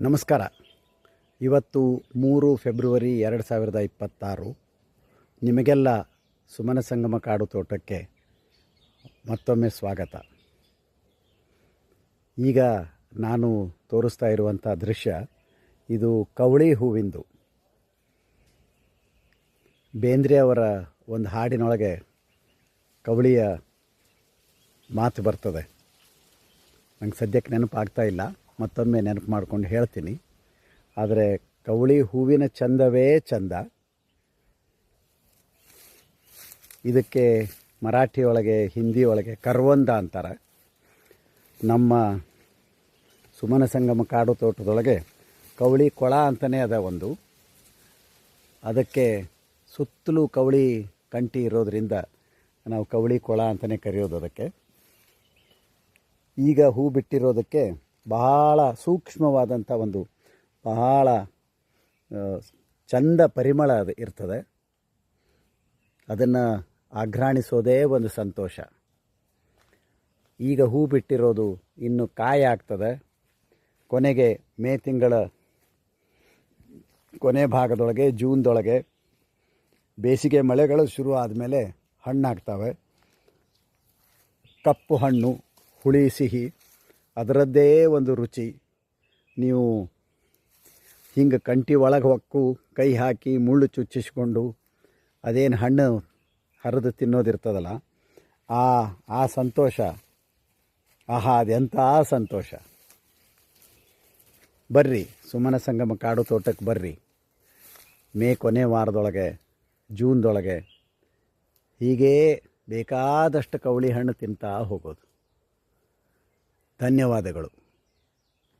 ನಮಸ್ಕಾರ. ಇವತ್ತು 3 ಫೆಬ್ರವರಿ 2026. ನಿಮಗೆಲ್ಲ ಸುಮನ ಸಂಗಮ ಕಾಡು ತೋಟಕ್ಕೆ ಮತ್ತೊಮ್ಮೆ ಸ್ವಾಗತ. ಈಗ ನಾನು ತೋರಿಸ್ತಾ ಇರುವಂಥ ದೃಶ್ಯ ಇದು ಕವಳಿ ಹೂವಿಂದು. ಬೇಂದ್ರೆ ಅವರ ಒಂದು ಹಾಡಿನೊಳಗೆ ಕವಳಿಯ ಮಾತು ಬರ್ತದೆ. ನಂಗೆ ಸದ್ಯಕ್ಕೆ ನೆನಪಾಗ್ತಾ ಇಲ್ಲ, ಮತ್ತೊಮ್ಮೆ ನೆನಪು ಮಾಡ್ಕೊಂಡು ಹೇಳ್ತೀನಿ. ಆದರೆ ಕವಳಿ ಹೂವಿನ ಚಂದವೇ ಚಂದ. ಇದಕ್ಕೆ ಮರಾಠಿಯೊಳಗೆ ಹಿಂದಿಯೊಳಗೆ ಕರ್ವಂದ ಅಂತಾರೆ. ನಮ್ಮ ಸುಮನ ಸಂಗಮ ಕಾಡು ತೋಟದೊಳಗೆ ಕವಳಿ ಕೊಳ ಅಂತಲೇ ಅದ ಒಂದು. ಅದಕ್ಕೆ ಸುತ್ತಲೂ ಕವಳಿ ಕಂಟಿ ಇರೋದರಿಂದ ನಾವು ಕವಳಿ ಕೊಳ ಅಂತಲೇ ಕರೆಯೋದು ಅದಕ್ಕೆ. ಈಗ ಹೂ ಬಿಟ್ಟಿರೋದಕ್ಕೆ ಬಹಳ ಸೂಕ್ಷ್ಮವಾದಂಥ ಒಂದು ಬಹಳ ಚಂದ ಪರಿಮಳ ಅದು ಇರ್ತದೆ. ಅದನ್ನು ಆಘ್ರಾಣಿಸೋದೇ ಒಂದು ಸಂತೋಷ. ಈಗ ಹೂ ಬಿಟ್ಟಿರೋದು ಇನ್ನು ಕಾಯಿ ಆಗ್ತದೆ. ಕೊನೆಗೆ ಮೇ ತಿಂಗಳ ಕೊನೆ ಭಾಗದೊಳಗೆ ಜೂನ್ದೊಳಗೆ ಬೇಸಿಗೆ ಮಳೆಗಳು ಶುರು ಆದಮೇಲೆ ಹಣ್ಣಾಗ್ತವೆ. ಕಪ್ಪು ಹಣ್ಣು, ಹುಳಿ ಸಿಹಿ, ಅದರದ್ದೇ ಒಂದು ರುಚಿ. ನೀವು ಹಿಂಗೆ ಕಂಟಿ ಒಳಗೆ ಹೊಕ್ಕು ಕೈ ಹಾಕಿ ಮುಳ್ಳು ಚುಚ್ಚಿಸ್ಕೊಂಡು ಅದೇನು ಹಣ್ಣು ಹರಿದು ತಿನ್ನೋದಿರ್ತದಲ್ಲ, ಆ ಸಂತೋಷ, ಅದೆಂಥ ಸಂತೋಷ. ಬರ್ರಿ, ಸುಮನ ಸಂಗಮ ಕಾಡು ತೋಟಕ್ಕೆ ಬರ್ರಿ. ಮೇ ಕೊನೆ ವಾರದೊಳಗೆ, ಜೂನ್ದೊಳಗೆ ಹೀಗೇ ಬೇಕಾದಷ್ಟು ಕವಳಿ ಹಣ್ಣು ತಿಂತಾ ಹೋಗೋದು. ಧನ್ಯವಾದಗಳು.